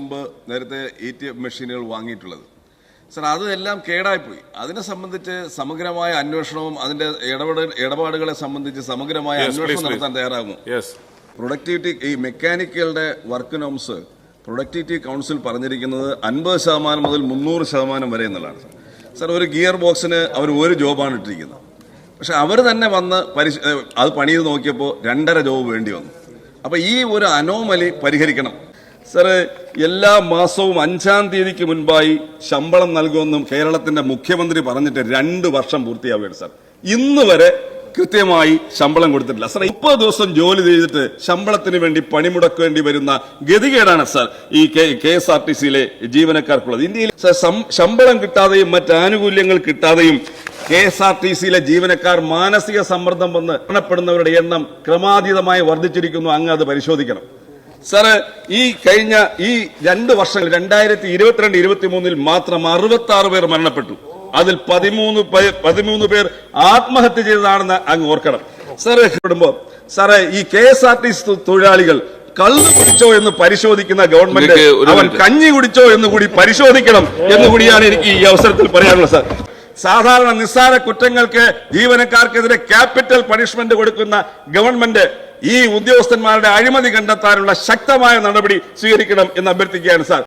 മുമ്പ് നേരത്തെ ATM മെഷീനുകൾ വാങ്ങിയിട്ടുള്ളത്. സർ, അതെല്ലാം കേടായിപ്പോയി. അതിനെ സംബന്ധിച്ച് സമഗ്രമായ അന്വേഷണവും അതിന്റെ ഇടപാടുകളെ സംബന്ധിച്ച് സമഗ്രമായ അന്വേഷണം നടത്താൻ തയ്യാറാകുമോ? പ്രൊഡക്ടിവിറ്റി, ഈ മെക്കാനിക്കുകളുടെ വർക്ക് നോംസ് പ്രൊഡക്ടിവിറ്റി കൗൺസിൽ പറഞ്ഞിരിക്കുന്നത് 50% മുതൽ 300% വരെ എന്നുള്ളതാണ്. സർ, ഒരു ഗിയർ ബോക്സിന് അവർ ഒരു ജോബാണ് ഇട്ടിരിക്കുന്നത്. പക്ഷെ അവർ തന്നെ വന്ന് അത് പണിയത് നോക്കിയപ്പോൾ 2.5 ജോബ് വേണ്ടി വന്നു. അപ്പൊ ഈ ഒരു അനോമലി പരിഹരിക്കണം. സാറ്, എല്ലാ മാസവും 5-ാം തീയതിക്ക് മുൻപായി ശമ്പളം നൽകുമെന്നും കേരളത്തിന്റെ മുഖ്യമന്ത്രി പറഞ്ഞിട്ട് 2 വർഷം പൂർത്തിയാവുകയാണ്. സാർ, ഇന്ന് വരെ കൃത്യമായി ശമ്പളം കൊടുത്തിട്ടില്ല. സാർ, 30 ദിവസം ജോലി ചെയ്തിട്ട് ശമ്പളത്തിന് വേണ്ടി പണിമുടക്കേണ്ടി വരുന്ന ഗതികേടാണ് സാർ ഈ KSRTCയിലെ ജീവനക്കാർക്കുള്ളത്. ഇന്ത്യയിൽ ശമ്പളം കിട്ടാതെയും മറ്റ് ആനുകൂല്യങ്ങൾ കിട്ടാതെയും KSRTCയിലെ ജീവനക്കാർ മാനസിക സമ്മർദ്ദം വന്ന് മരണപ്പെടുന്നവരുടെ എണ്ണം ക്രമാതീതമായി വർദ്ധിച്ചിരിക്കുന്നു. അങ്ങ് അത് പരിശോധിക്കണം. സാറ്, ഈ കഴിഞ്ഞ 2 വർഷങ്ങൾ 2022-23 മാത്രം 66 പേർ മരണപ്പെട്ടു. അതിൽ 13 പേർ ആത്മഹത്യ ചെയ്തതാണെന്ന് അങ്ങ് ഓർക്കണം. സാറ്, ഈ KSRTC തൊഴിലാളികൾ കള്ളു കുടിച്ചോ എന്ന് പരിശോധിക്കുന്ന ഗവൺമെന്റ് അവൻ കഞ്ഞി കുടിച്ചോ എന്ന് കൂടി പരിശോധിക്കണം എന്നുകൂടിയാണ് എനിക്ക് ഈ അവസരത്തിൽ പറയാനുള്ളത്. സാർ, സാധാരണ നിസ്സാര കുറ്റങ്ങൾക്ക് ജീവനക്കാർക്കെതിരെ ക്യാപിറ്റൽ പണിഷ്മെന്റ് കൊടുക്കുന്ന ഗവൺമെന്റ് ഈ ഉദ്യോഗസ്ഥന്മാരുടെ അഴിമതി കണ്ടെത്താനുള്ള ശക്തമായ നടപടി സ്വീകരിക്കണം എന്ന് അഭ്യർത്ഥിക്കുകയാണ്. സാർ.